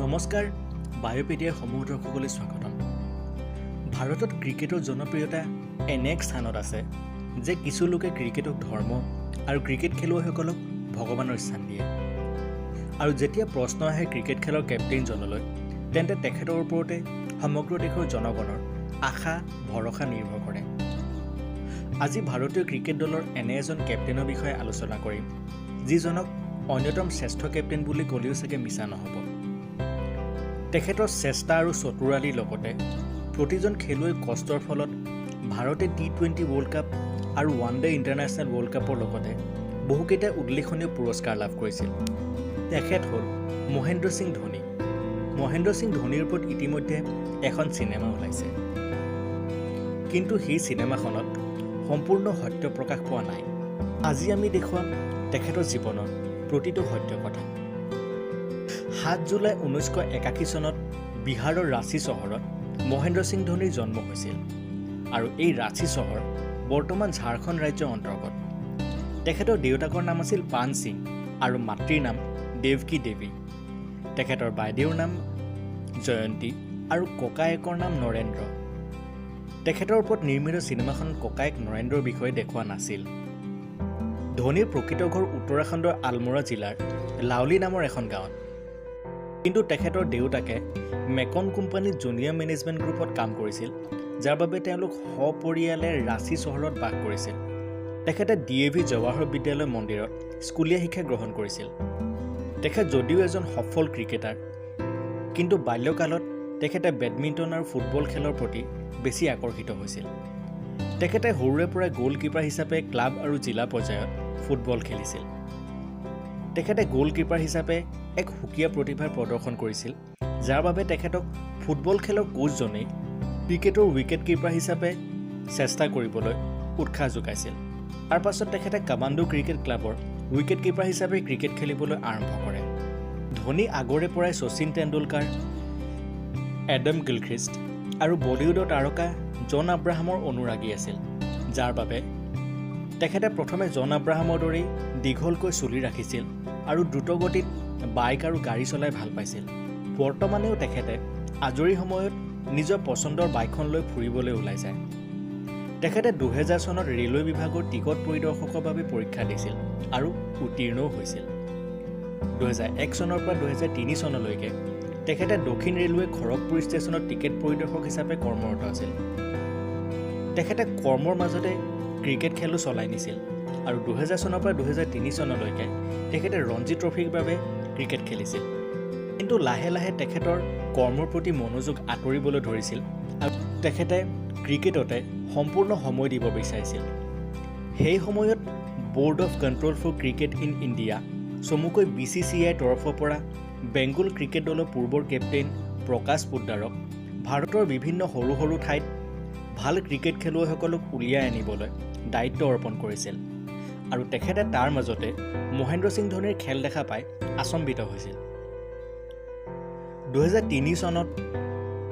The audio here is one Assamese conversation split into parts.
নমস্কাৰ বায়োপেডিয়াৰ সমূহ দৰ্শকলৈ স্বাগতম। ভাৰতত ক্ৰিকেটৰ জনপ্ৰিয়তা এনে এক স্থানত আছে যে কিছু লোকে ক্ৰিকেটক ধৰ্ম আৰু ক্ৰিকেট খেলুৱৈসকলক ভগৱানৰ স্থান দিয়ে। আৰু যেতিয়া প্ৰশ্ন আহে ক্ৰিকেট খেলৰ কেপ্টেইনজনলৈ, তেন্তে তেখেতৰ ওপৰতে সমগ্ৰ দেশৰ জনগণৰ আশা ভৰসা নিৰ্ভৰ কৰে। আজি ভাৰতীয় ক্ৰিকেট দলৰ এনে এজন কেপ্টেইনৰ বিষয়ে আলোচনা কৰিম, যিজনক অন্যতম শ্ৰেষ্ঠ কেপ্টেইন বুলি ক'লেও চাগে মিছা নহ'ব। তেখেতৰ চেষ্টা আৰু চতুৰালিৰ লগতে প্ৰতিজন খেলুৱৈৰ কষ্টৰ ফলত ভাৰতে টি20 ৱৰ্ল্ড কাপ আৰু ওৱান ডে ইণ্টাৰনেশ্যনেল ৱৰ্ল্ড কাপৰ লগতে বহুকেইটা উল্লেখনীয় পুৰস্কাৰ লাভ কৰিছিল। তেখেত হ'ল মহেন্দ্ৰ সিং ধোনী। মহেন্দ্ৰ সিং ধোনীৰ ওপৰত ইতিমধ্যে এখন চিনেমা ওলাইছে, কিন্তু সেই চিনেমাখনত সম্পূৰ্ণ সত্য প্ৰকাশ পোৱা নাই। আজি আমি দেখুৱাম তেখেতৰ জীৱনৰ প্ৰতিটো সত্য কথা। 7 জুলাই 1981 চনত বিহাৰৰ ৰাঁচী চহৰত মহেন্দ্ৰ সিং ধোনীৰ জন্ম হৈছিল, আৰু এই ৰাঁচী চহৰ বৰ্তমান ঝাৰখণ্ড ৰাজ্যৰ অন্তৰ্গত। তেখেতৰ দেউতাকৰ নাম আছিল পান সিং আৰু মাতৃৰ নাম দেৱকী দেৱী। তেখেতৰ বাইদেউৰ নাম জয়ন্তী আৰু ককায়েকৰ নাম নৰেন্দ্ৰ। তেখেতৰ ওপৰত নিৰ্মিত চিনেমাখনত ককায়েক নৰেন্দ্ৰৰ বিষয়ে দেখুওৱা নাছিল। ধোনীৰ প্ৰকৃত ঘৰ উত্তৰাখণ্ডৰ আলমৰা জিলাৰ লাউলি নামৰ এখন গাঁৱত, কিন্তু তেখেতৰ দেউতাকে মেকন কোম্পানীত জুনিয়ৰ মেনেজমেণ্ট গ্ৰুপত কাম কৰিছিল, যাৰ বাবে তেওঁলোক সপৰিয়ালে ৰাঁচী চহৰত বাস কৰিছিল। তেখেতে DAV জৱাহৰ বিদ্যালয় মন্দিৰত স্কুলীয়া শিক্ষা গ্ৰহণ কৰিছিল। তেখেত যদিও এজন সফল ক্ৰিকেটাৰ, কিন্তু বাল্যকালত তেখেতে বেডমিণ্টন আৰু ফুটবল খেলৰ প্ৰতি বেছি আকৰ্ষিত হৈছিল। তেখেতে সৰুৰে পৰাই গ'লকিপাৰ হিচাপে ক্লাব আৰু জিলা পৰ্যায়ত ফুটবল খেলিছিল। তেখেতে গ'লকিপাৰ হিচাপে এক সুকীয়া প্ৰতিভাৰ প্ৰদৰ্শন কৰিছিল, যাৰ বাবে তেখেতক ফুটবল খেলৰ কোচজনেই ক্ৰিকেটৰ উইকেট কিপাৰ হিচাপে চেষ্টা কৰিবলৈ উৎসাহ যোগাইছিল। তাৰ পাছত তেখেতে কামাণ্ডো ক্ৰিকেট ক্লাবৰ উইকেট কিপাৰ হিচাপে ক্ৰিকেট খেলিবলৈ আৰম্ভ কৰে। ধোনী আগৰে পৰাই শচীন তেণ্ডুলকাৰ, এডাম গিলখ্ৰিষ্ট আৰু বলিউডৰ তাৰকা জন আব্ৰাহামৰ অনুৰাগী আছিল, যাৰ বাবে তেখেতে প্ৰথমে জন আব্ৰাহামৰ দৰেই দীঘলকৈ চুলি ৰাখিছিল আৰু দ্ৰুতগতিত বাইক আৰু গাড়ী চলাই ভাল পাইছিল। বৰ্তমানেও তেখেতে আজৰি সময়ত নিজৰ পচন্দৰ বাইকখন লৈ ফুৰিবলৈ ওলাই যায়। তেখেতে 2000 চনত ৰেলৱে বিভাগৰ টিকট পৰিদৰ্শকৰ বাবে পৰীক্ষা দিছিল আৰু উত্তীৰ্ণও হৈছিল। 2001 চনৰ পৰা 2003 চনলৈকে তেখেতে দক্ষিণ ৰেলৱে খড়গপুৰ ষ্টেচনত টিকেট পৰিদৰ্শক হিচাপে কৰ্মৰত আছিল। তেখেতে কৰ্মৰ মাজতে ক্ৰিকেট খেলো চলাই নিছিল, আৰু 2000 চনৰ পৰা 2003 চনলৈকে তেখেতে ৰঞ্জী ট্ৰফিৰ বাবে ক্ৰিকেট খেলিছিল। কিন্তু লাহে লাহে তেখেতৰ কৰ্মৰ প্ৰতি মনোযোগ আঁতৰিবলৈ ধৰিছিল আৰু তেখেতে ক্ৰিকেটতে সম্পূৰ্ণ সময় দিব বিচাৰিছিল। সেই সময়ত board of control for cricket in India, চমুকৈ BCCI তৰফৰ পৰা বেংগল ক্ৰিকেট দলৰ পূৰ্বৰ কেপ্টেইন প্ৰকাশ পোদ্দাৰক ভাৰতৰ বিভিন্ন সৰু সৰু ঠাইত ভাল ক্ৰিকেট খেলুৱৈসকলক উলিয়াই আনিবলৈ দায়িত্ব অৰ্পণ কৰিছিল, আৰু তেখেতে তাৰ মাজতে মহেন্দ্ৰ সিং ধোনীৰ খেল দেখা পাই আচম্বিত হৈছিল। 2003 চনত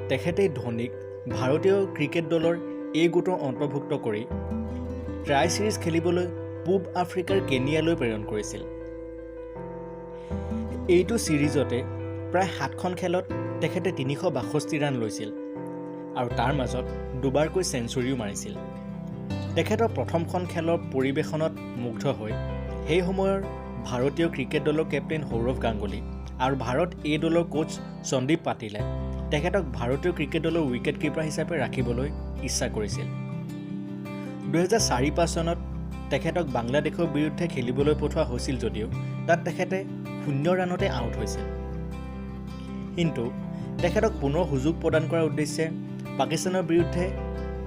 তেখেতে ধোনীক ভাৰতীয় ক্ৰিকেট দলৰ এই গোটৰ অন্তৰ্ভুক্ত কৰি ট্ৰাই চিৰিজ খেলিবলৈ পূব আফ্ৰিকাৰ কেনিয়ালৈ প্ৰেৰণ কৰিছিল। এইটো চিৰিজতে প্ৰায় 7খন খেলত তেখেতে 362 ৰান লৈছিল, আৰু তাৰ মাজত দুবাৰকৈ চেঞ্চুৰীও মাৰিছিল। তেখেতৰ প্ৰথমখন খেলৰ পৰিৱেশনত মুগ্ধ হৈ সেই সময়ৰ ভাৰতীয় ক্ৰিকেট দলৰ কেপ্টেইন সৌৰভ গাংগুলী আৰু ভাৰত এ দলৰ কোচ সন্দীপ পাটিলে তেখেতক ভাৰতীয় ক্ৰিকেট দলৰ উইকেট কিপাৰ হিচাপে ৰাখিবলৈ ইচ্ছা কৰিছিল। 2004-05 চনত তেখেতক বাংলাদেশৰ বিৰুদ্ধে খেলিবলৈ পঠোৱা হৈছিল যদিও তাত তেখেতে 0 ৰানতে আউট হৈছিল। কিন্তু তেখেতক পুনৰ সুযোগ প্ৰদান কৰাৰ উদ্দেশ্যে পাকিস্তানৰ বিৰুদ্ধে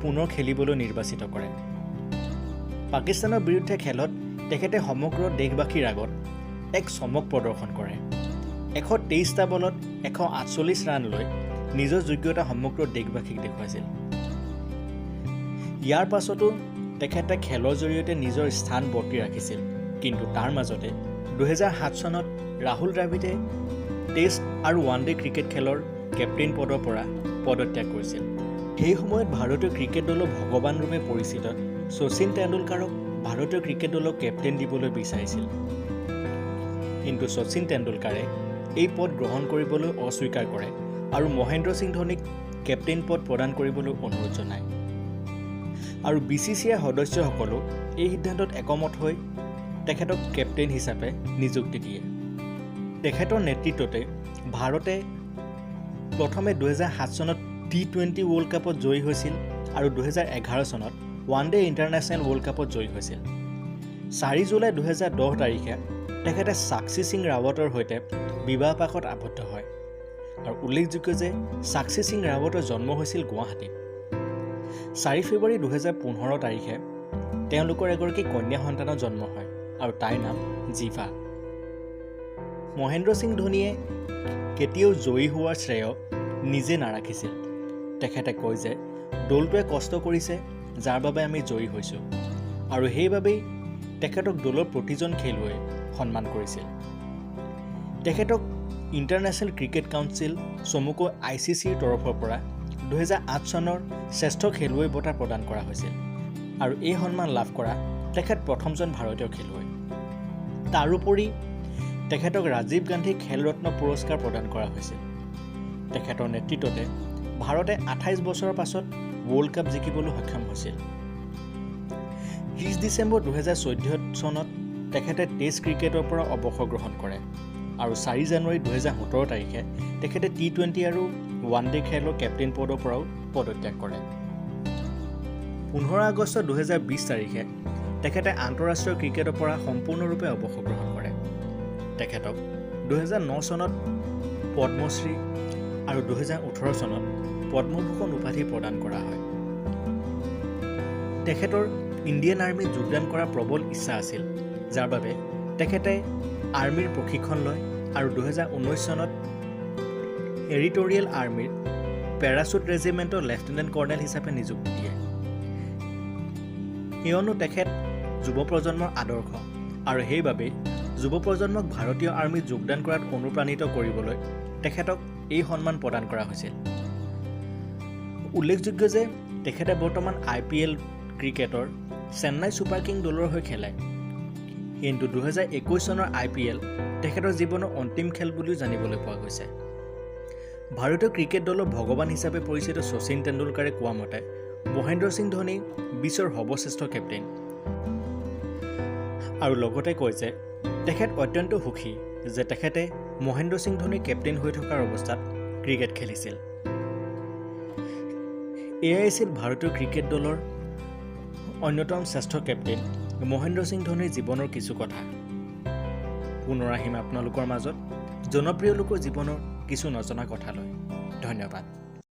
পুনৰ খেলিবলৈ নিৰ্বাচিত কৰে। পাকিস্তানৰ বিৰুদ্ধে খেলত তেখেতে সমগ্ৰ দেশবাসীৰ আগত এক চমক প্ৰদৰ্শন কৰে। 123টা বলত 148 ৰান লৈ নিজৰ যোগ্যতা সমগ্ৰ দেশবাসীক দেখুৱাইছিল। ইয়াৰ পাছতো তেখেতে খেলৰ জৰিয়তে নিজৰ স্থান বৰ্তি ৰাখিছিল, কিন্তু তাৰ মাজতে 2007 চনত ৰাহুল দ্ৰাবিড়ে টেষ্ট আৰু ওৱান ডে ক্ৰিকেট খেলৰ কেপ্টেইন পদৰ পৰা পদত্যাগ কৰিছিল। সেই সময়ত ভাৰতীয় ক্ৰিকেট দলৰ ভগৱান ৰূপে পৰিচিত শচীন তেণ্ডুলকাৰক ভাৰতীয় ক্ৰিকেট দলৰ কেপ্টেইন দিবলৈ বিচাৰিছিল, কিন্তু শচীন তেণ্ডুলকাৰে এই পদ গ্ৰহণ কৰিবলৈ অস্বীকাৰ কৰে আৰু মহেন্দ্ৰ সিং ধোনীক কেপ্টেইন পদ প্ৰদান কৰিবলৈ অনুৰোধ জনায়। আৰু BCCI সদস্যসকলো এই সিদ্ধান্তত একমত হৈ তেখেতক কেপ্টেইন হিচাপে নিযুক্তি দিয়ে। তেখেতৰ নেতৃত্বতে ভাৰতে প্ৰথমে 2007 চনত T20 ৱৰ্ল্ড কাপত জয়ী হৈছিল আৰু 2011 চনত ওৱান ডে ইণ্টাৰনেশ্যনেল ৱৰ্ল্ড কাপত জয়ী হৈছিল। 4 জুলাই 2010 তাৰিখে তেখেতে সাক্ষী সিং ৰাৱতৰ সৈতে বিবাহপাশত আবদ্ধ হয় আৰু উল্লেখযোগ্য যে সাক্ষী সিং ৰাৱতৰ জন্ম হৈছিল গুৱাহাটীত। 4 ফেব্ৰুৱাৰী 2015 তাৰিখে তেওঁলোকৰ এগৰাকী কন্যা সন্তানৰ জন্ম হয় আৰু তাইৰ নাম জিভা। মহেন্দ্ৰ সিং ধোনীয়ে কেতিয়াও জয়ী হোৱাৰ শ্ৰেয় নিজে নাৰাখিছিল। তেখেতে কয় যে দলটোৱে কষ্ট কৰিছে যাৰ বাবে আমি জয়ী হৈছোঁ আৰু সেইবাবেই তেখেতক দলৰ প্ৰতিজন খেলুৱৈয়ে সন্মান কৰিছিল। তেখেতক ইণ্টাৰনেশ্যনেল ক্ৰিকেট কাউন্সিল চমুকৈ ICCৰ তৰফৰ পৰা 2008 চনৰ শ্ৰেষ্ঠ খেলুৱৈ বঁটা প্ৰদান কৰা হৈছিল আৰু এই সন্মান লাভ কৰা তেখেত প্ৰথমজন ভাৰতীয় খেলুৱৈ। তাৰোপৰি তেখেতক ৰাজীৱ গান্ধী খেল ৰত্ন পুৰস্কাৰ প্ৰদান কৰা হৈছিল। তেখেতৰ নেতৃত্বতে ভাৰতে 28 বছৰৰ পাছত ৱৰ্ল্ড কাপ জিকিবলৈ সক্ষম হৈছিল। 30 ডিচেম্বৰ 2014 চনত তেখেতে টেষ্ট ক্ৰিকেটৰ পৰা অৱসৰ গ্ৰহণ কৰে আৰু 4 জানুৱাৰী 2017 তাৰিখে তেখেতে T20 আৰু ওৱান ডে খেলৰ কেপ্টেইন পদৰ পৰাও পদত্যাগ কৰে। 15 আগষ্ট 2020 তাৰিখে তেখেতে আন্তঃৰাষ্ট্ৰীয় ক্ৰিকেটৰ পৰা সম্পূৰ্ণৰূপে অৱসৰ গ্ৰহণ কৰে। তেখেতক 2009 চনত পদ্মশ্ৰী আৰু 2018 চনত পদ্মভূষণ উপাধি প্ৰদান কৰা হয়। তেখেতৰ ইণ্ডিয়ান আৰ্মীত যোগদান কৰাৰ প্ৰবল ইচ্ছা আছিল, যাৰ বাবে তেখেতে আৰ্মীৰ প্ৰশিক্ষণ লয় আৰু 2019 চনত এৰিটৰিয়েল আৰ্মীৰ পেৰাচুট ৰেজিমেণ্টৰ লেফটেনেণ্ট কৰ্ণেল হিচাপে নিযুক্তি দিয়ে। কিয়নো তেখেত যুৱ প্ৰজন্মৰ আদৰ্শ আৰু সেইবাবে যুৱ প্ৰজন্মক ভাৰতীয় আৰ্মীত যোগদান কৰাত অনুপ্ৰাণিত কৰিবলৈ তেখেতক এই সন্মান প্ৰদান কৰা হৈছিল। উল্লেখযোগ্য যে তেখেতে বৰ্তমান IPL ক্ৰিকেটৰ চেন্নাই ছুপাৰ কিং দলৰ হৈ খেলে, কিন্তু 2021 চনৰ IPL তেখেতৰ জীৱনৰ অন্তিম খেল বুলিও জানিবলৈ পোৱা গৈছে। ভাৰতীয় ক্ৰিকেট দলৰ ভগৱান হিচাপে পৰিচিত শচীন তেণ্ডুলকাৰে কোৱা মতে মহেন্দ্ৰ সিং ধোনী বিশ্বৰ সৰ্বশ্ৰেষ্ঠ কেপ্টেইন আৰু লগতে কয় যে তেখেত অত্যন্ত সুখী যে তেখেতে মহেন্দ্ৰ সিং ধোনী কেপ্টেইন হৈ থকাৰ অৱস্থাত ক্ৰিকেট খেলিছিল। এয়াই আছিল ভাৰতীয় ক্ৰিকেট দলৰ অন্যতম শ্ৰেষ্ঠ কেপ্টেইন মহেন্দ্ৰ সিং ধোনীৰ জীৱনৰ কিছু কথা। পুনৰ আহিম আপোনালোকৰ মাজত জনপ্ৰিয় লোকৰ জীৱনৰ কিছু নজনা কথা লৈ। ধন্যবাদ।